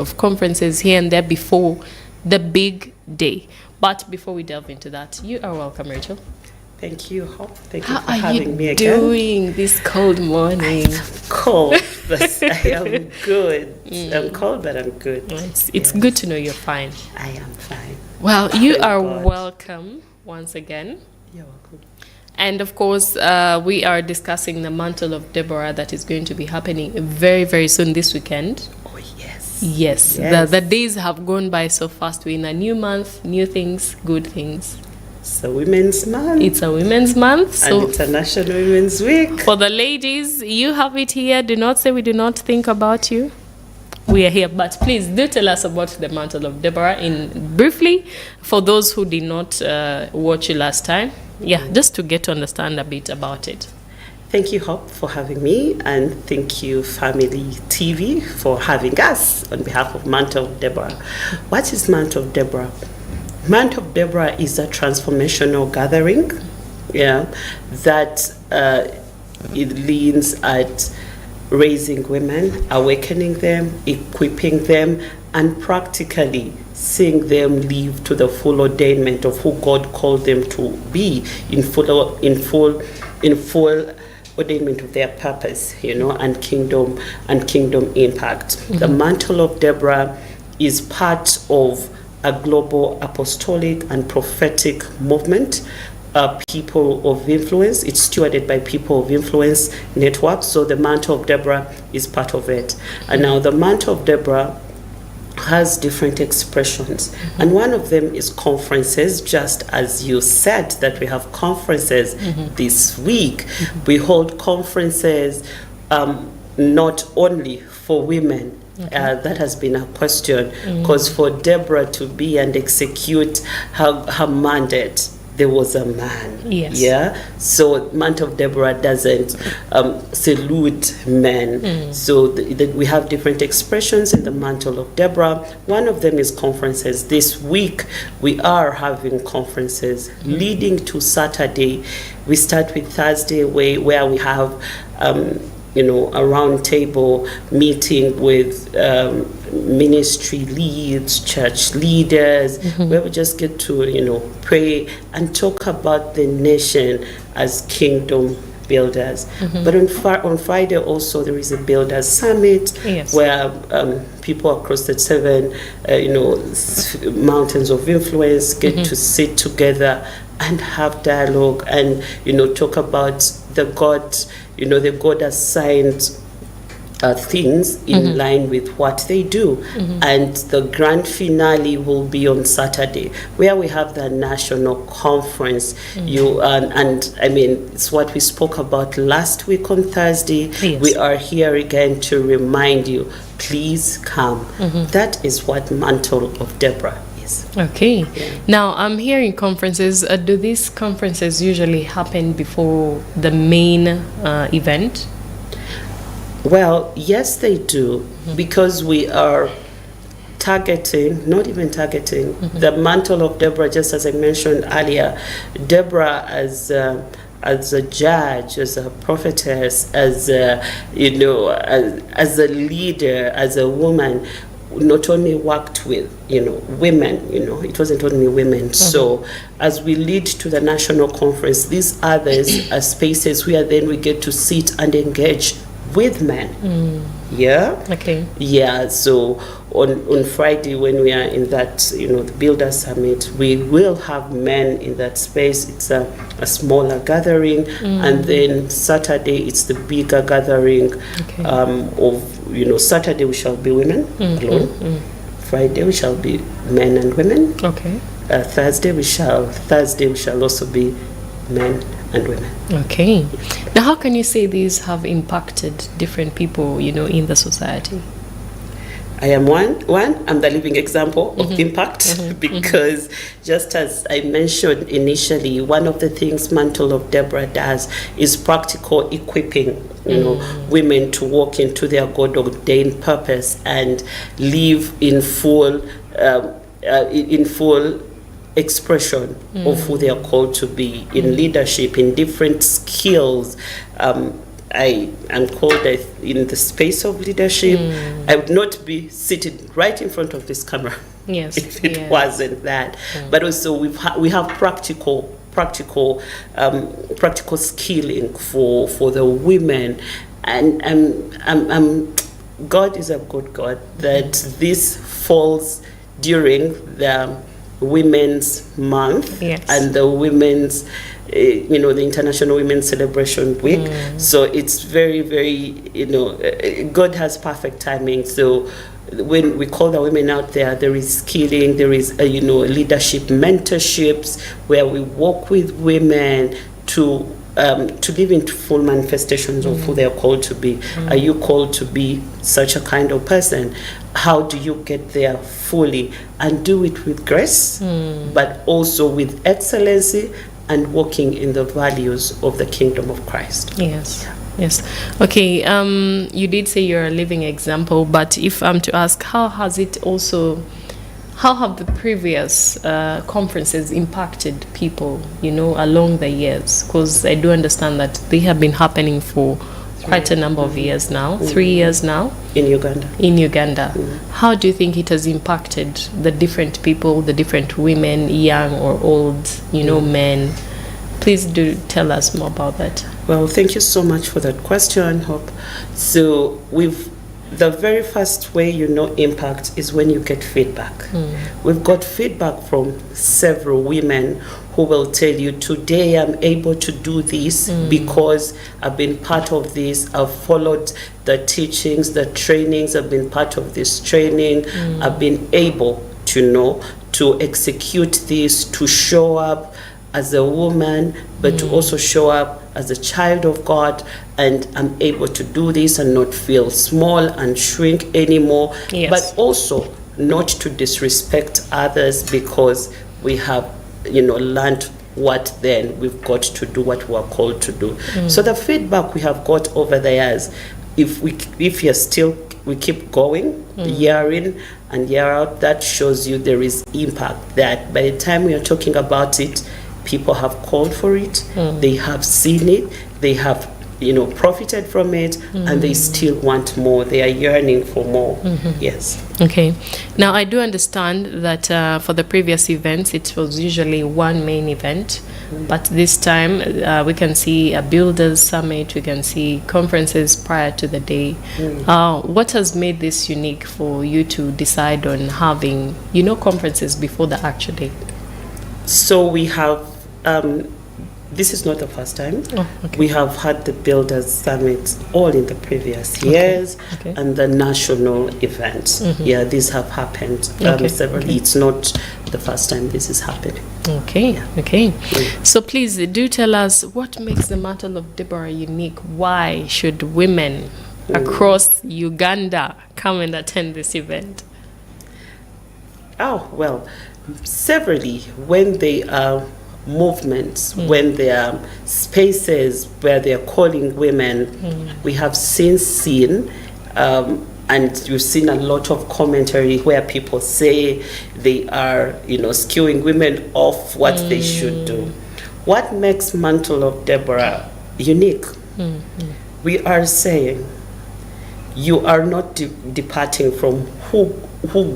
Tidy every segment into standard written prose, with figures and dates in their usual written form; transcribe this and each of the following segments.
of conferences here and there before the big day. But before we delve into that, you are welcome, Rachel. Thank you, Hope. Thank you How for are having you me again. doing this cold morning? Cold, but I am good. I'm cold, but I'm good. It's good to know you're fine. I am fine. Well, you Thank are God. welcome once again. You're welcome. And of course, we are discussing the Mantle of Deborah that is going to be happening very, very soon this weekend. Oh, yes. Yes, Yes. The days have gone by so fast. We're in a new month, new things, good things. It's a Women's Month. It's a Women's Month, and so International Women's Week. for the ladies, you have it here. Do not say we do not think about you. We are here, but please do tell us about the Mantle of Deborah in briefly for those who did not watch you last time. Yeah, just to get to understand a bit about it. Thank you, Hope, for having me, and thank you, Family TV, for having us on behalf of Mantle of Deborah. What is Mantle of Deborah? Mantle of Deborah is a transformational gathering, that it leans at raising women, awakening them, equipping them, and practically seeing them live to the full ordainment of who God called them to be in full ordainment of their purpose, and kingdom impact. The Mantle of Deborah is part of a global apostolic and prophetic movement, People of Influence. It's stewarded by People of Influence Network, so the Mantle of Deborah is part of it. And now the Mantle of Deborah has different expressions, and one of them is conferences. Just as you said that we have conferences this week, we hold conferences not only for women. That has been a question, because for Deborah to be and execute her mandate, there was a man. Yes. Yeah. So Mantle of Deborah doesn't salute men. So we have different expressions in the Mantle of Deborah. One of them is conferences. This week we are having conferences leading to Saturday. We start with Thursday where we have a round table meeting with ministry leads, church leaders, where we just get to, pray and talk about the nation as kingdom builders. But on Friday also there is a Builders Summit, Yes. where people across the 7, mountains of influence get to sit together and have dialogue and, talk about the God assigned things in line with what they do. And the grand finale will be on Saturday, where we have the national conference. It's what we spoke about last week on Thursday. Yes. We are here again to remind you, please come. That is what Mantle of Deborah is. Okay. Now, I'm hearing conferences. Do these conferences usually happen before the main event? Well, yes, they do, because we are the Mantle of Deborah, just as I mentioned earlier. Deborah as a judge, as a prophetess, as a leader, as a woman, not only worked with women, it wasn't only women. So as we lead to the national conference, these others are spaces where then we get to sit and engage with men. Okay. So on Friday, when we are in that the Builder Summit, we will have men in that space. It's a smaller gathering, and then Saturday it's the bigger gathering. Saturday we shall be women alone. Friday we shall be men and women. Okay. Thursday we shall also be men and women. Okay. Now, how can you say these have impacted different people, in the society? I am one. I'm the living example of impact, because just as I mentioned initially, one of the things Mantle of Deborah does is practical equipping, women to walk into their God-ordained purpose and live in full expression of who they are called to be in leadership, in different skills, I am called in the space of leadership, I would not be sitting right in front of this camera. Yes, if it wasn't that. But also we have practical skilling for the women, and God is a good God, that this falls during the Women's Month. Yes. And the Women's the International Women's Celebration Week. So it's very, very, God has perfect timing. So when we call the women out there, there is skilling, there is leadership mentorships where we work with women to live into full manifestations of who they are called to be. Are you called to be such a kind of person? How do you get there fully and do it with grace, but also with excellency and walking in the values of the kingdom of Christ? Yes. Yes. Okay. You did say you're a living example, but if I'm to ask, how have the previous conferences impacted people, along the years? Because I do understand that they have been happening for quite a number of years now, 3 years now. In Uganda. How do you think it has impacted the different people, the different women, young or old, men? Please do tell us more about that. Well, thank you so much for that question, Hope. So the very first way impact is when you get feedback. We've got feedback from several women who will tell you, today I'm able to do this because I've been part of this, I've followed the teachings, the trainings, I've been part of this training, I've been able to execute this, to show up as a woman, but to also show up as a child of God, and I'm able to do this and not feel small and shrink anymore. Yes. But also not to disrespect others, because we have learned what then we've got to do what we are called to do. So the feedback we have got over the years, if we keep going, year in and year out, that shows you there is impact, that by the time we are talking about it, people have called for it, they have seen it, they have profited from it, and they still want more. They are yearning for more. Yes. Okay. Now, I do understand that for the previous events, it was usually one main event, but this time we can see a builders summit, we can see conferences prior to the day. What has made this unique for you to decide on having, conferences before the actual day? So we have, this is not the first time. Okay. We have had the Builders Summit all in the previous years, and the national events. Yeah, these have happened severally. It's not the first time this is happening. Okay. So please do tell us, what makes the Mantle of Deborah unique? Why should women across Uganda come and attend this event? Oh, well, severally, when they are movements, when there are spaces where they are calling women, we have seen and you've seen a lot of commentary where people say they are skewing women off what they should do. What makes Mantle of Deborah unique? We are saying you are not departing from who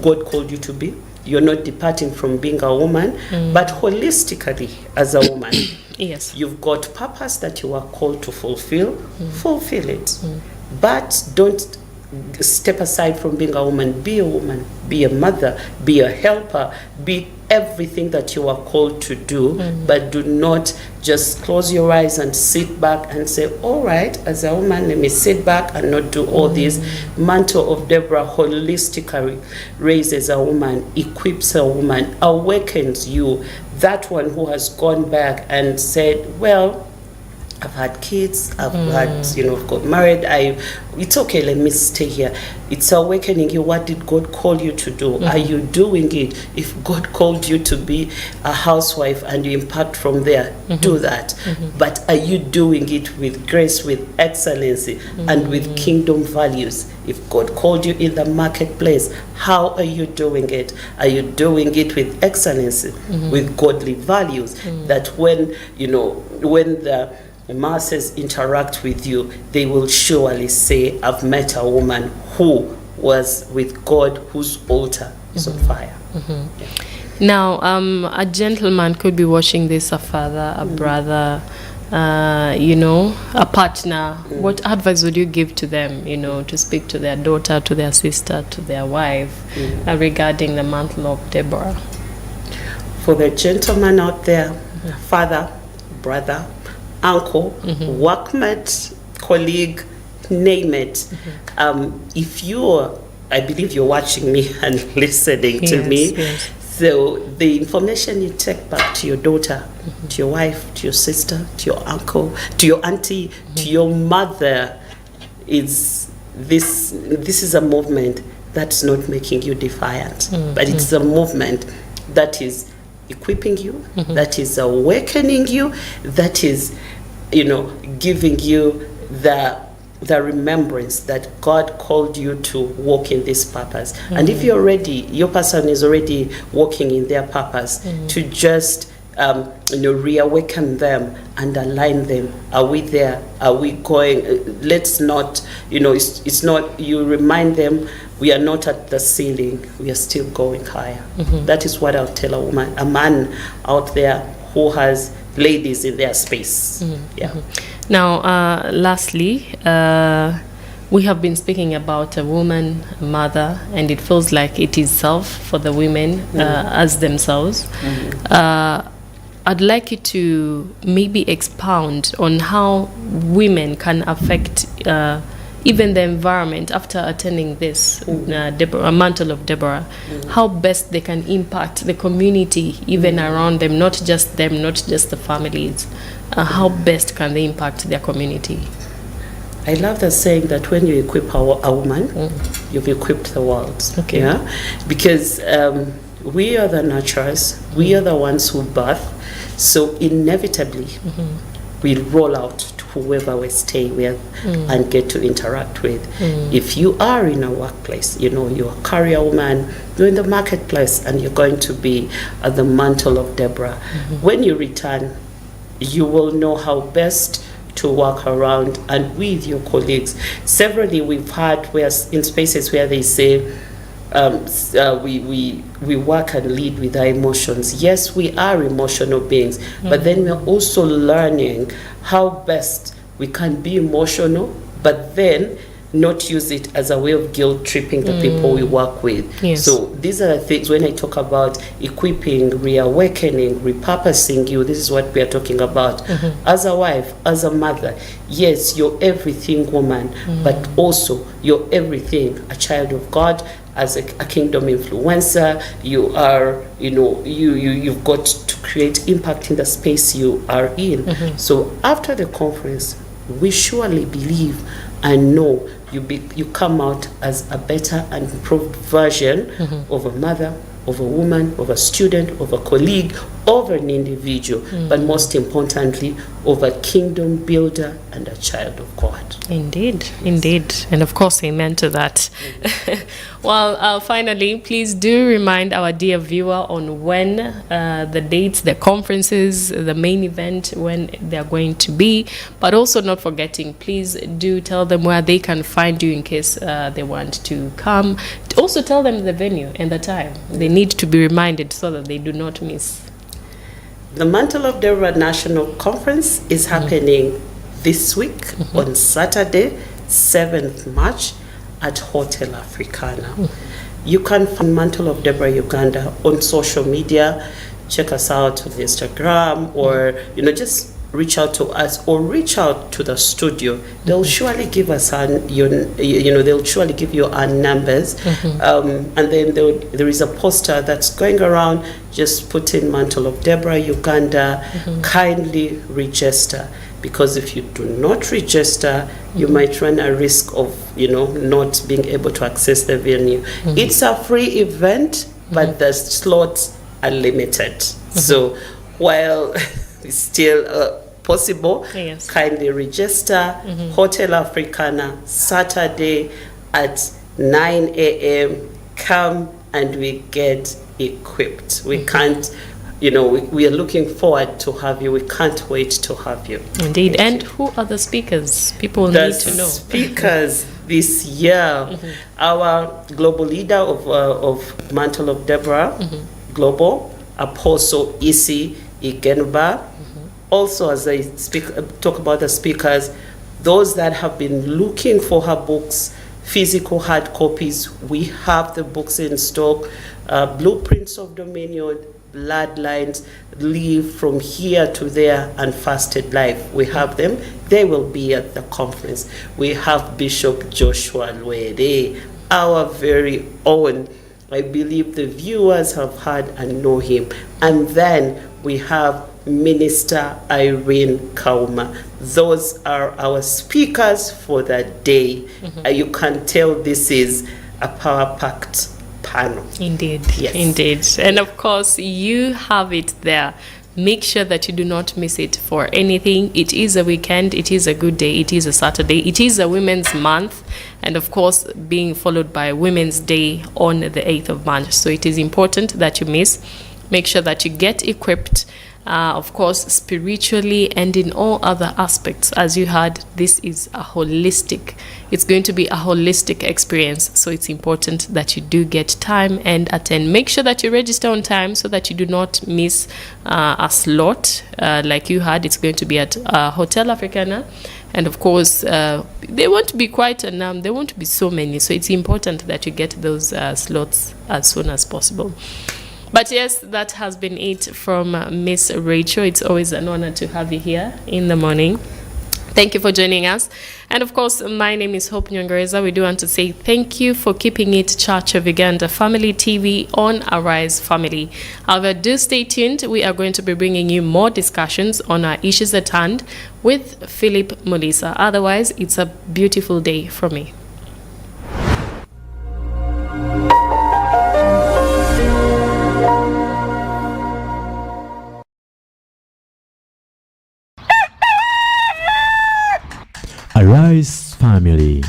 God called you to be. You're not departing from being a woman, but holistically as a woman. Yes. You've got purpose that you are called to fulfill. Fulfill it. But don't step aside from being a woman. Be a woman. Be a mother. Be a helper. Be everything that you are called to do, but do not just close your eyes and sit back and say, all right, as a woman, let me sit back and not do all this. Mantle of Deborah holistically raises a woman, equips a woman, awakens you, that one who has gone back and said, well, I've had kids, I've got married, it's okay, let me stay here. It's awakening you. What did God call you to do? Are you doing it? If God called you to be a housewife and you impact from there, do that. But are you doing it with grace, with excellency, and with kingdom values? If God called you in the marketplace, how are you doing it? Are you doing it with excellency, with godly values? That when the masses interact with you, they will surely say, I've met a woman who was with God, whose altar is on fire. Now, a gentleman could be watching this, a father, a brother, a partner. What advice would you give to them, to speak to their daughter, to their sister, to their wife regarding the mantle of Deborah? For the gentleman out there, father, brother, uncle, workmate, colleague, name it. If I believe you're watching me and listening to me. Yes. So the information you take back to your daughter, to your wife, to your sister, to your uncle, to your auntie, to your mother, is this is a movement that's not making you defiant, but it's a movement that is equipping you, that is awakening you, that is, giving you the remembrance that God called you to walk in this purpose. And if your person is already walking in their purpose, to just reawaken them and align them. Are we there? Are we going? Let's not, it's not, you remind them, we are not at the ceiling, we are still going higher. That is what I'll tell a man out there who has ladies in their space. Now, lastly, we have been speaking about a woman, a mother, and it feels like it is self for the women as themselves. I'd like you to maybe expound on how women can affect even the environment after attending this a mantle of Deborah, how best they can impact the community even around them, not just the families. How best can they impact their community? I love the saying that when you equip a woman, you've equipped the world. Okay. Yeah? Because we are the nurturers, we are the ones who birth, so inevitably we roll out to whoever we stay with and get to interact with. If you are in a workplace, you're a career woman, you're in the marketplace, and you're going to be at the mantle of Deborah. When you return, you will know how best to work around and with your colleagues. Severally, we've had in spaces where they say, we work and lead with our emotions. Yes, we are emotional beings, but then we're also learning how best we can be emotional, but then not use it as a way of guilt tripping the people we work with. Yes. So these are the things when I talk about equipping, reawakening, repurposing you, this is what we are talking about. As a wife, as a mother, yes, you're everything woman, but also you're everything a child of God. As a kingdom influencer, you are, you've got to create impact in the space you are in. So after the conference, we surely believe and know you come out as a better and improved version of a mother, of a woman, of a student, of a colleague, of an individual, but most importantly, of a kingdom builder and a child of God. Indeed, indeed. And of course, amen to that. Well, finally, please do remind our dear viewer on when the dates, the conferences, the main event, when they're going to be. But also not forgetting, please do tell them where they can find you in case they want to come. Also tell them the venue and the time. They need to be reminded so that they do not miss. The Mantle of Deborah National Conference is happening this week on Saturday, 7th March at Hotel Africana. You can find Mantle of Deborah Uganda on social media. Check us out on Instagram, or just reach out to us or reach out to the studio. They'll surely give us they'll surely give you our numbers. And then there is a poster that's going around. Just put in Mantle of Deborah Uganda. Kindly register, because if you do not register, you might run a risk of not being able to access the venue. It's a free event, but the slots are limited. So while it's still possible, yes, kindly register. Hotel Africana, Saturday at 9 a.m. Come and we get equipped. We can't we are looking forward to have you. We can't wait to have you. Indeed. And who are the speakers? People The need to know. speakers this year, our global leader of Mantle of Deborah Global, Apostle Isi Igenba. Also, as I talk about the speakers, those that have been looking for her books, physical hard copies, we have the books in stock. Blueprints of Dominion, Bloodlines, Live from Here to There, and Fasted Life. We have them. They will be at the conference. We have Bishop Joshua Luede, our very own. I believe the viewers have heard and know him. And then we have Minister Irene Kauma. Those are our speakers for the day. You can tell this is a power-packed panel. Indeed, Yes. indeed. And of course, you have it there. Make sure that you do not miss it for anything. It is a weekend, it is a good day, it is a Saturday, it is a Women's Month, and of course, being followed by Women's Day on the 8th of March. So it is important that you miss. Make sure that you get equipped. Of course, spiritually and in all other aspects. As you heard, this is it's going to be a holistic experience. So it's important that you do get time and attend. Make sure that you register on time so that you do not miss a slot. Like you heard, it's going to be at Hotel Africana. And of course, they won't be quite there won't be so many. So it's important that you get those slots as soon as possible. But yes, that has been it from Miss Rachel. It's always an honor to have you here in the morning. Thank you for joining us. And of course, my name is Hope Nyongereza. We do want to say thank you for keeping it Church of Uganda Family TV on Arise Family. However, do stay tuned. We are going to be bringing you more discussions on our issues at hand with Philip Mulisa. Otherwise, it's a beautiful day for me. Arise Family.